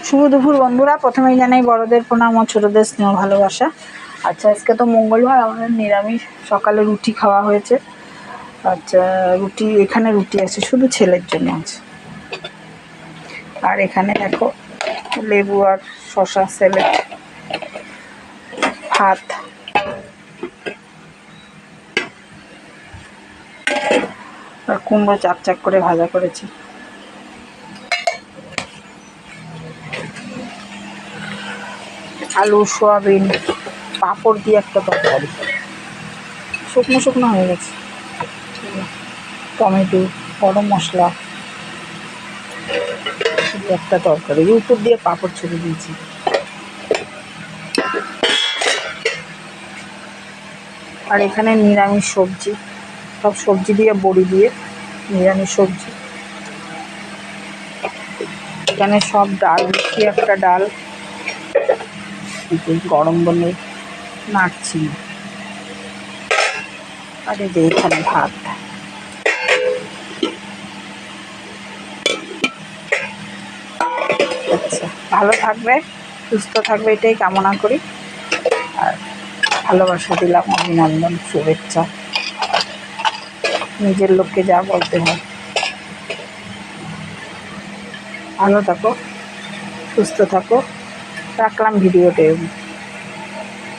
শুভ দুপুর বন্ধুরা, প্রথমেই জানাই বড়দের প্রণাম ও ছোটদের স্নেহ ভালোবাসা। আচ্ছা, আজকে তো মঙ্গলবার, আমাদের নিরামিষ। সকালে রুটি খাওয়া হয়েছে। আচ্ছা, এখানে রুটি আছে, শুধু ছেলের জন্য আছে। আর এখানে দেখো লেবু আর শশা স্যালাড, ভাত, আর কুমড়ো চাক চাক করে ভাজা করেছি। আলু, সোয়াবিন, পাঁপড় দিয়ে একটা তরকারি, শুকনো শুকনো হয়ে গেছে। টমেটো, গরম মশলা দিয়ে একটা তরকারি, উপর দিয়ে পাঁপড় ছেড়ে দিয়েছি। আর এখানে নিরামিষ সবজি, সব সবজি দিয়ে বড়ি দিয়ে নিরামিষ সবজি। এখানে সব ডাল, মিশিয়ে একটা ডাল, গরম বলে নাড়ছি। আর এই যে এখানে ভাত। আচ্ছা, ভালো থাকবে, সুস্থ থাকবে, এটাই কামনা করি। আর ভালোবাসা দিলাম, অভিনন্দন, শুভেচ্ছা। নিজের লোককে যা বলতে হয়। ভালো থাকো, সুস্থ থাকো। রাখলাম ভিডিওতে।